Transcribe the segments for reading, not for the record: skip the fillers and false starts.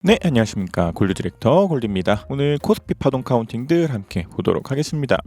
네, 안녕하십니까. 골드 디렉터 골드입니다. 오늘 코스피 파동 카운팅들 함께 보도록 하겠습니다.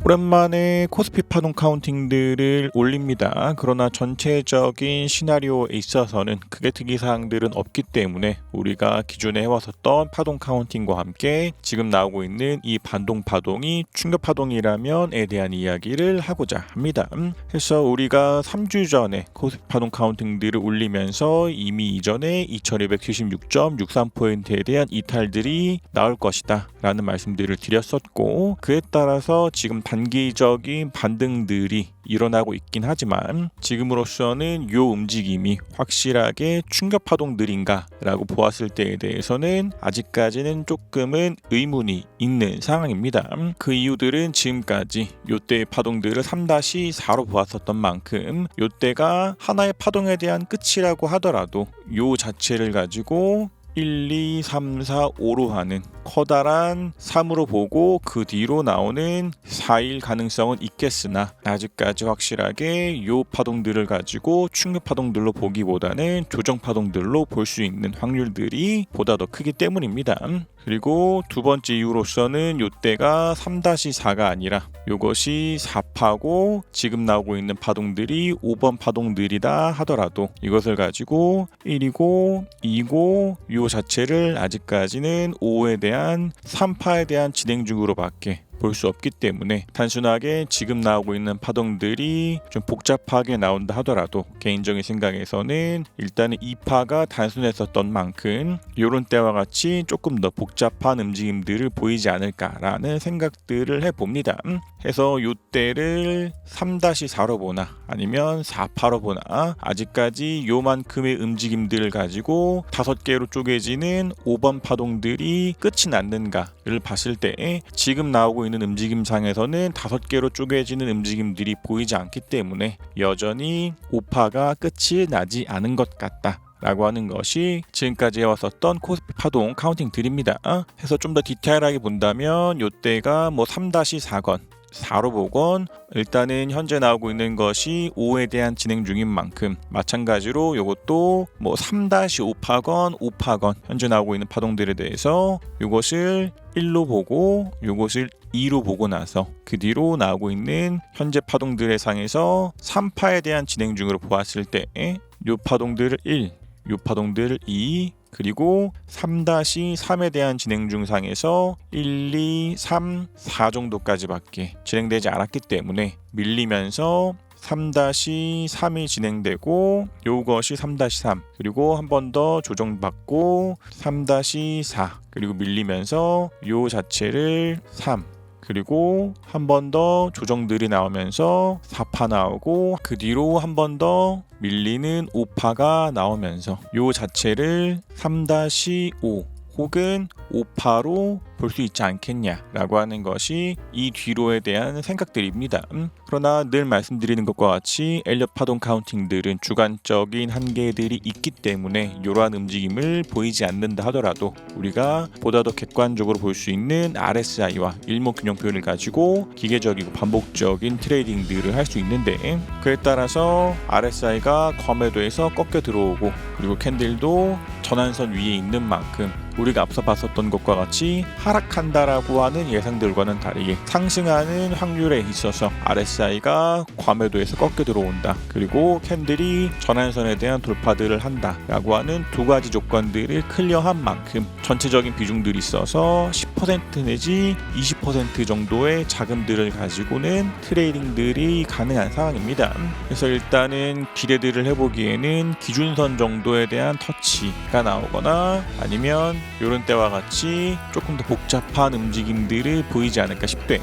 오랜만에 코스피 파동 카운팅들을 올립니다. 그러나 전체적인 시나리오에 있어서는 크게 특이사항들은 없기 때문에 우리가 기존에 해왔었던 파동 카운팅과 함께 지금 나오고 있는 이 반동 파동이 충격 파동이라면에 대한 이야기를 하고자 합니다. 그래서 우리가 3주 전에 코스피 파동 카운팅들을 올리면서 이미 이전에 2276.63포인트에 대한 이탈들이 나올 것이다 라는 말씀들을 드렸었고, 그에 따라서 지금 단기적인 반등들이 일어나고 있긴 하지만 지금으로서는 이 움직임이 확실하게 충격 파동들인가 라고 보았을 때에 대해서는 아직까지는 조금은 의문이 있는 상황입니다. 그 이유들은 지금까지 이때의 파동들을 3-4로 보았었던 만큼 이때가 하나의 파동에 대한 끝이라고 하더라도 이 자체를 가지고 1, 2, 3, 4, 5로 하는 커다란 3으로 보고 그 뒤로 나오는 4일 가능성은 있겠으나 아직까지 확실하게 이 파동들을 가지고 충격 파동들로 보기보다는 조정 파동들로 볼 수 있는 확률들이 보다 더 크기 때문입니다. 그리고 두 번째 이유로서는 이때가 3-4가 아니라 이것이 4파고 지금 나오고 있는 파동들이 5번 파동들이다 하더라도 이것을 가지고 1이고 2고 이 자체를 아직까지는 5에 대한 3파에 대한 진행 중으로밖에 볼 수 없기 때문에 단순하게 지금 나오고 있는 파동들이 좀 복잡하게 나온다 하더라도 개인적인 생각에서는 일단은 2파가 단순했었던 만큼 이런 때와 같이 조금 더 복잡한 움직임들을 보이지 않을까라는 생각들을 해봅니다. 해서 이때를 3-4로 보나 아니면 4파로 보나 아직까지 요만큼의 움직임들을 가지고 5개로 쪼개지는 5번 파동들이 끝이 났는가를 봤을 때 지금 나오고 있는 움직임상에서는 5개로 쪼개지는 움직임들이 보이지 않기 때문에 여전히 5파가 끝이 나지 않은 것 같다 라고 하는 것이 지금까지 해왔었던 코스피 파동 카운팅들입니다. 해서 좀 더 디테일하게 본다면 이때가 3-4건 4로 보건 일단은 현재 나오고 있는 것이 5에 대한 진행 중인 만큼 마찬가지로 이것도 3-5파건 5파건 현재 나오고 있는 파동들에 대해서 이것을 1로 보고 이것을 2로 보고 나서 그 뒤로 나오고 있는 현재 파동들의 상에서 3파에 대한 진행 중으로 보았을 때 이 파동들을 1, 이 파동들을 2, 그리고 3-3에 대한 진행 중상에서 1, 2, 3, 4 정도까지밖에 진행되지 않았기 때문에 밀리면서 3-3이 진행되고 이것이 3-3 그리고 한 번 더 조정받고 3-4 그리고 밀리면서 이 자체를 3 그리고 한 번 더 조정들이 나오면서 4파 나오고 그 뒤로 한 번 더 밀리는 5파가 나오면서 요 자체를 3-5 혹은 5파로 볼 수 있지 않겠냐라고 하는 것이 이 뒤로에 대한 생각들입니다. 그러나 늘 말씀드리는 것과 같이 엘리엇 파동 카운팅들은 주관적인 한계들이 있기 때문에 이러한 움직임을 보이지 않는다 하더라도 우리가 보다 더 객관적으로 볼 수 있는 RSI와 일목균형표를 가지고 기계적이고 반복적인 트레이딩들을 할 수 있는데, 그에 따라서 RSI가 과매도에서 꺾여 들어오고 그리고 캔들도 전환선 위에 있는 만큼 우리가 앞서 봤었던 것과 같이 하락한다라고 하는 예상들과는 다르게 상승하는 확률에 있어서 RSI가 과매도에서 꺾여 들어온다, 그리고 캔들이 전환선에 대한 돌파들을 한다라고 하는 두 가지 조건들을 클리어한 만큼 전체적인 비중들이 있어서 10% 내지 20% 정도의 자금들을 가지고는 트레이딩들이 가능한 상황입니다. 그래서 일단은 기대들을 해보기에는 기준선 정도에 대한 터치가 나오거나 아니면 이런 때와 같이 조금 더 복잡한 움직임들을 보이지 않을까 싶대.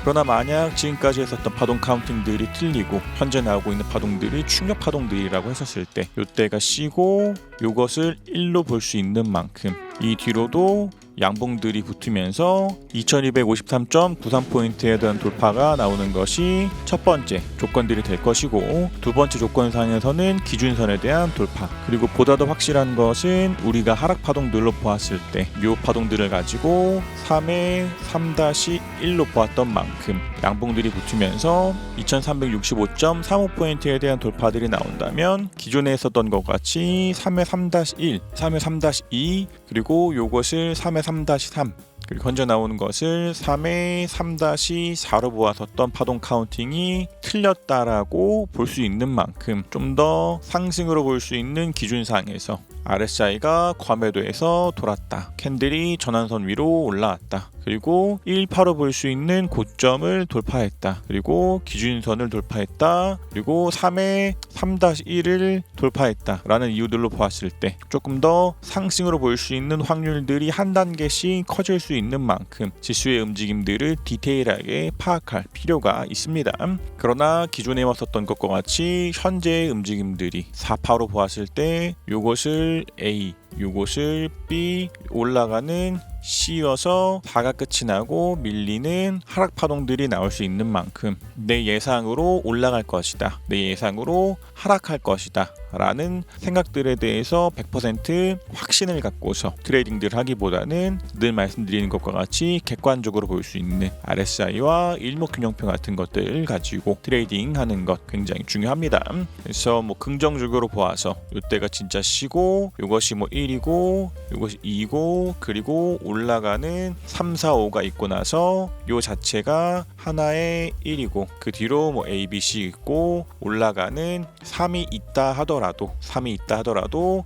그러나 만약 지금까지 했었던 파동 카운팅들이 틀리고 현재 나오고 있는 파동들이 충격 파동들이라고 했었을 때 이때가 C고 이것을 1로 볼 수 있는 만큼 이 뒤로도 양봉들이 붙으면서 2253.93포인트에 대한 돌파가 나오는 것이 첫 번째 조건들이 될 것이고, 두 번째 조건상에서는 기준선에 대한 돌파, 그리고 보다 더 확실한 것은 우리가 하락 파동들로 보았을 때 요 파동들을 가지고 3의 3-1로 보았던 만큼 양봉들이 붙으면서 2365.35포인트에 대한 돌파들이 나온다면 기존에 있었던 것 같이 3의 3-1, 3의 3-2, 그리고 요것을 3의 3-3, 그리고 현재 나오는 것을 3의 3-4로 보았었던 파동 카운팅이 틀렸다라고 볼 수 있는 만큼 좀 더 상승으로 볼 수 있는 기준상에서 RSI가 과매도에서 돌았다. 캔들이 전환선 위로 올라왔다. 그리고 118로 볼 수 있는 고점을 돌파했다. 그리고 기준선을 돌파했다. 그리고 3의 3-1을 돌파했다. 라는 이유들로 보았을 때 조금 더 상승으로 볼 수 있는 확률들이 한 단계씩 커질 수 있는 만큼 지수의 움직임들을 디테일하게 파악할 필요가 있습니다. 그러나 기존에 왔었던 것과 같이 현재의 움직임들이 4파로 보았을 때 요것을 A, 요것을 B, 올라가는 C여서 4가 끝이 나고 밀리는 하락 파동들이 나올 수 있는 만큼 내 예상으로 올라갈 것이다, 내 예상으로 하락할 것이다 라는 생각들에 대해서 100% 확신을 갖고서 트레이딩들 하기보다는 늘 말씀드리는 것과 같이 객관적으로 볼 수 있는 RSI와 일목균형표 같은 것들을 가지고 트레이딩 하는 것 굉장히 중요합니다. 그래서 뭐 긍정적으로 보아서 이때가 진짜 C고, 이것이 뭐 1이고, 이것이 2고, 그리고 올라가는 3, 4, 5가 있고 나서 요 자체가 하나의 1이고, 그 뒤로 뭐 A, B, C 있고, 올라가는 3이 있다 하더라도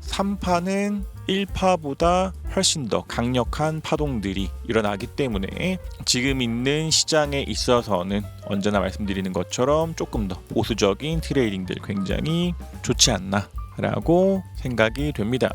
3파는 1파보다 훨씬 더 강력한 파동들이 일어나기 때문에 지금 있는 시장에 있어서는 언제나 말씀드리는 것처럼 조금 더 보수적인 트레이딩들 굉장히 좋지 않나 라고 생각이 됩니다.